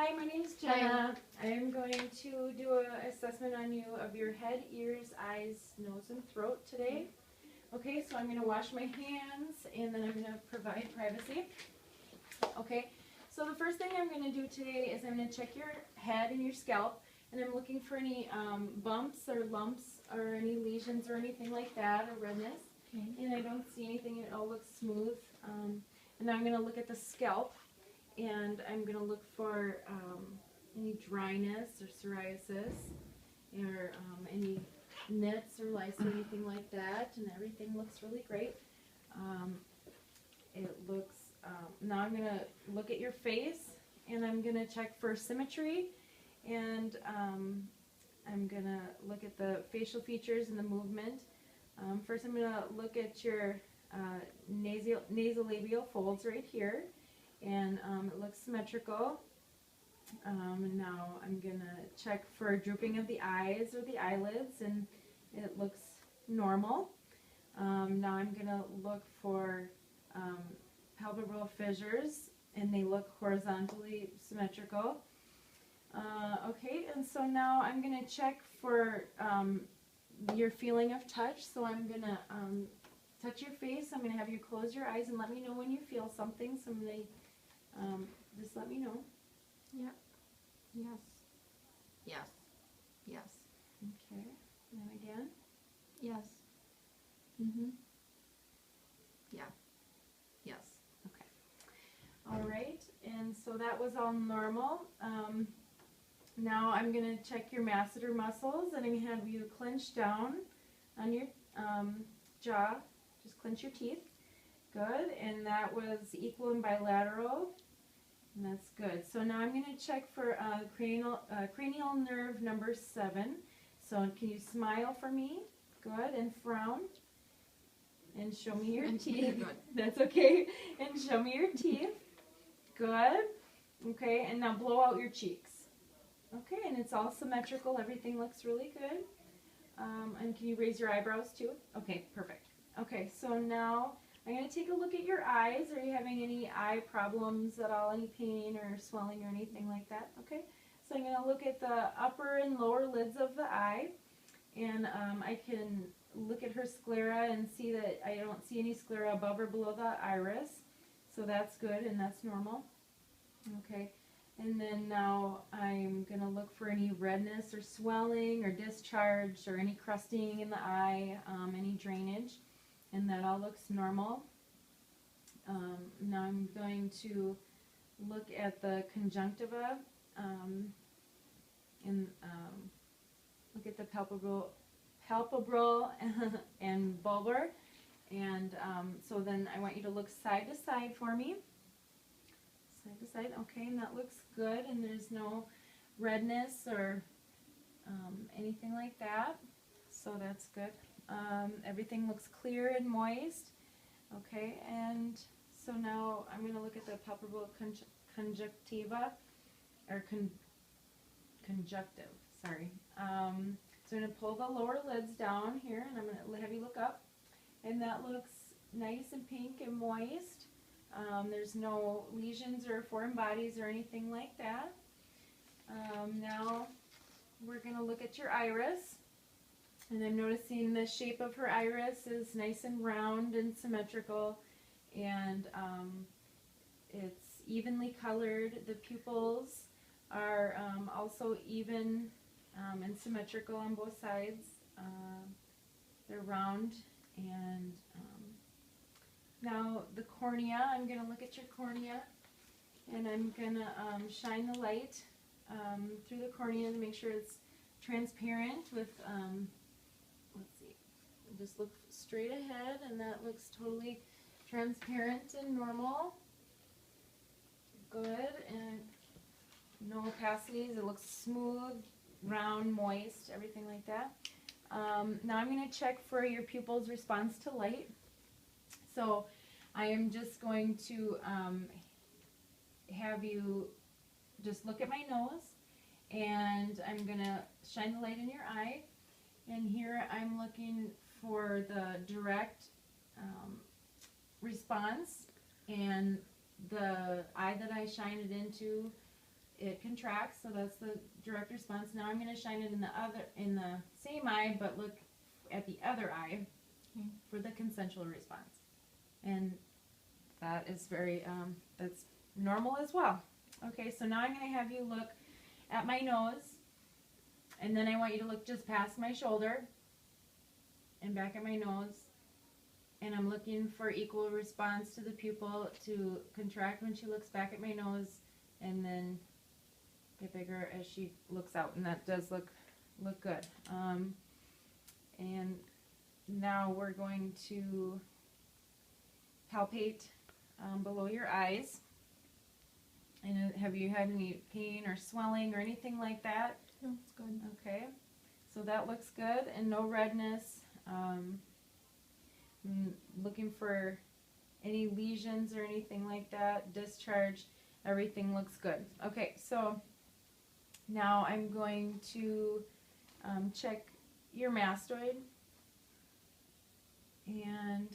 Hi, my name is Jenna. I am going to do an assessment on you of your head, ears, eyes, nose, and throat today. Okay, so I'm going to wash my hands and then I'm going to provide privacy. Okay, so the first thing I'm going to do today is I'm going to check your head and your scalp, and I'm looking for any bumps or lumps or any lesions or anything like that, or redness. Okay. And I don't see anything, it all looks smooth. And now I'm going to look at the scalp, and I'm going to look for any dryness or psoriasis, or any nits or lice or anything like that, and everything looks really great. It looks, now I'm going to look at your face, and I'm going to check for symmetry, and I'm going to look at the facial features and the movement. First I'm going to look at your nasolabial folds right here, and it looks symmetrical. And now I'm going to check for drooping of the eyes or the eyelids, and it looks normal. Now I'm going to look for palpebral fissures, and they look horizontally symmetrical. Okay, and so now I'm going to check for your feeling of touch. So I'm going to touch your face. I'm going to have you close your eyes and let me know when you feel something. So I'm going to just let me know. Yep. Yes. Yes. Yes. Okay. And then again. Yes. Mhm. Yeah. Yes. Okay. All right. And so that was all normal. Now I'm going to check your masseter muscles, and I'm going to have you clench down on your jaw. Just clench your teeth. Good. And that was equal and bilateral. And that's good. So now I'm going to check for cranial nerve number 7. So can you smile for me? Good. And frown. And show me your teeth. That's okay. And show me your teeth. Good. Okay. And now blow out your cheeks. Okay. And it's all symmetrical. Everything looks really good. And can you raise your eyebrows too? Okay. Perfect. Okay. So now I'm going to take a look at your eyes. Are you having any eye problems at all? Any pain or swelling or anything like that? Okay. So I'm going to look at the upper and lower lids of the eye, and I can look at her sclera and see that I don't see any sclera above or below the iris. So that's good, and that's normal. Okay. And then now I'm going to look for any redness or swelling or discharge or any crusting in the eye, any drainage. And that all looks normal. Now I'm going to look at the conjunctiva and look at the palpebral and bulbar. And so then I want you to look side to side for me. Side to side. Okay, and that looks good. And there's no redness or anything like that. So that's good. Everything looks clear and moist. Okay, and so now I'm going to look at the palpebral conjunctiva, or conjunctive, sorry. So I'm going to pull the lower lids down here, and I'm going to have you look up. And that looks nice and pink and moist. There's no lesions or foreign bodies or anything like that. Now we're going to look at your iris. And I'm noticing the shape of her iris is nice and round and symmetrical, and it's evenly colored. The pupils are also even and symmetrical on both sides. They're round. And now the cornea, I'm going to look at your cornea, and I'm going to shine the light through the cornea to make sure it's transparent with let's see, just look straight ahead, and that looks totally transparent and normal. Good, and no opacities. It looks smooth, round, moist, everything like that. Now I'm going to check for your pupil's response to light. So I am just going to have you just look at my nose, and I'm going to shine the light in your eye. And here I'm looking for the direct response, and the eye that I shine it into it contracts, so that's the direct response. Now I'm going to shine it in the same eye, but look at the other eye for the consensual response. And that is that's normal as well. Okay, so now I'm going to have you look at my nose, and then I want you to look just past my shoulder and back at my nose. And I'm looking for equal response to the pupil to contract when she looks back at my nose, and then get bigger as she looks out, and that does look good. And now we're going to palpate below your eyes. And have you had any pain or swelling or anything like that? No, it's good. Okay, so that looks good, and no redness. Looking for any lesions or anything like that, discharge, everything looks good. Okay, so now I'm going to check your mastoid and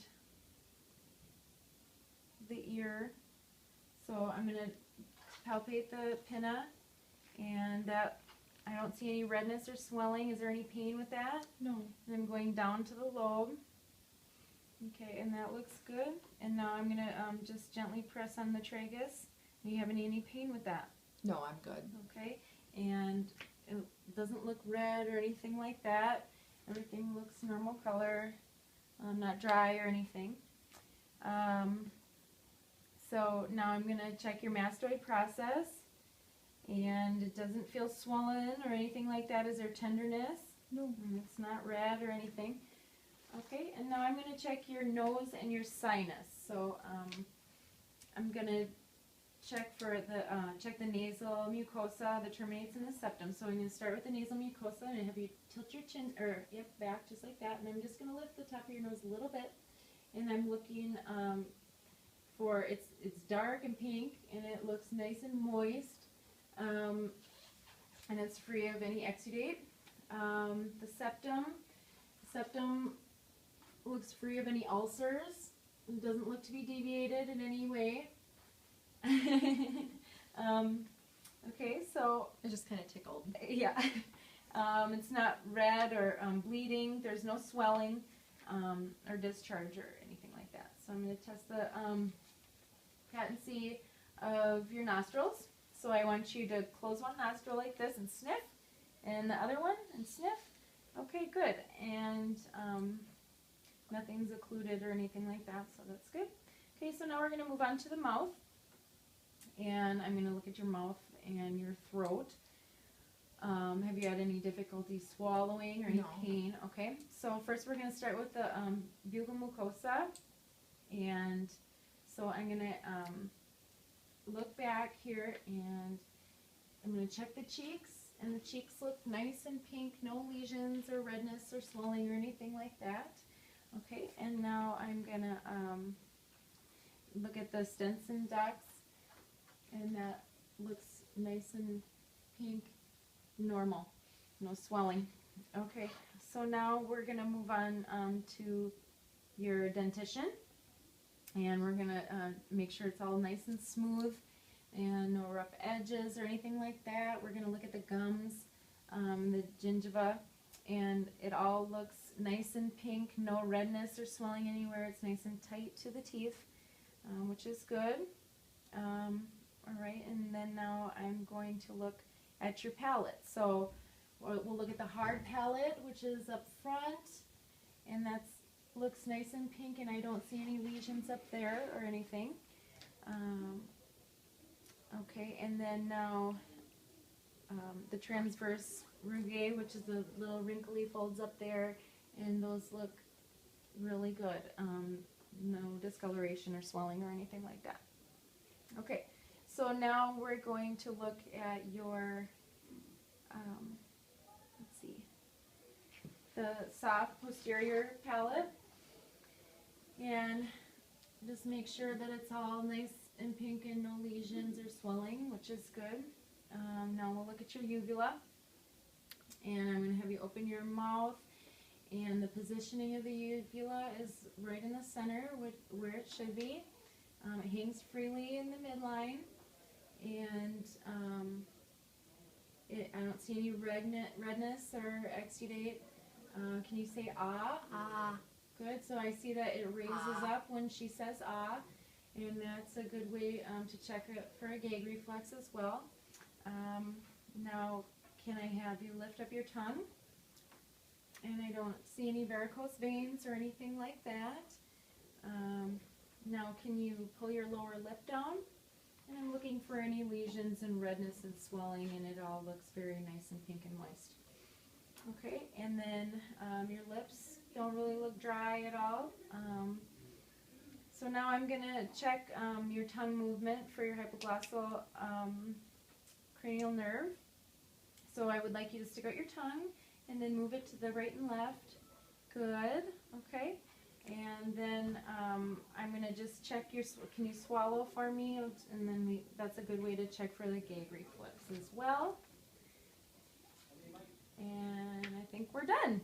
the ear. So I'm going to palpate the pinna, and that I don't see any redness or swelling. Is there any pain with that? No. And I'm going down to the lobe. Okay, and that looks good. And now I'm going to just gently press on the tragus. Do you have any pain with that? No, I'm good. Okay, and it doesn't look red or anything like that. Everything looks normal color, not dry or anything. So now I'm going to check your mastoid process, and it doesn't feel swollen or anything like that. Is there tenderness? No. And it's not red or anything. Okay, and now I'm going to check your nose and your sinus. So I'm going to check for check the nasal mucosa that terminates in the septum. So I'm going to start with the nasal mucosa and have you tilt your chin back just like that. And I'm just going to lift the top of your nose a little bit, and I'm looking for it's dark and pink, and it looks nice and moist, and it's free of any exudate. The septum looks free of any ulcers. It doesn't look to be deviated in any way. Okay, so It just kind of tickled. yeah, it's not red or bleeding. There's no swelling or discharge or anything like that. So I'm going to test the patency of your nostrils. So I want you to close one nostril like this and sniff, and the other one and sniff. Okay, good. And nothing's occluded or anything like that, so that's good. Okay, so now we're going to move on to the mouth. And I'm going to look at your mouth and your throat. Have you had any difficulty swallowing or any pain? Okay, so first we're going to start with the buccal mucosa. And so I'm going to look back here, and I'm going to check the cheeks. And the cheeks look nice and pink, no lesions or redness or swelling or anything like that. Okay, and now I'm going to look at the Stenson ducts. And that looks nice and pink, normal, no swelling. Okay, so now we're going to move on to your dentition. And we're going to make sure it's all nice and smooth and no rough edges or anything like that. We're going to look at the gums, the gingiva, and it all looks nice and pink, no redness or swelling anywhere. It's nice and tight to the teeth, which is good. All right, and then now I'm going to look at your palate. So we'll look at the hard palate, which is up front, and that looks nice and pink, and I don't see any lesions up there or anything. Okay, and then now the transverse rugae, which is the little wrinkly folds up there, and those look really good. No discoloration or swelling or anything like that. Okay. So now we're going to look at your, let's see, the soft posterior palate, and just make sure that it's all nice and pink and no lesions or swelling, which is good. Now we'll look at your uvula, and I'm going to have you open your mouth, and the positioning of the uvula is right in the center where it should be. It hangs freely in the midline. And I don't see any redness or exudate. Can you say ah? Ah. Good. So I see that it raises up when she says ah, and that's a good way to check it for a gag reflex as well. Now, can I have you lift up your tongue? And I don't see any varicose veins or anything like that. Now, can you pull your lower lip down? And I'm looking for any lesions and redness and swelling, and it all looks very nice and pink and moist. Okay, and then your lips don't really look dry at all. So now I'm going to check your tongue movement for your hypoglossal cranial nerve. So I would like you to stick out your tongue and then move it to the right and left. Good, okay. And then I'm going to just check your, can you swallow for me? And then that's a good way to check for the gag reflex as well. And I think we're done.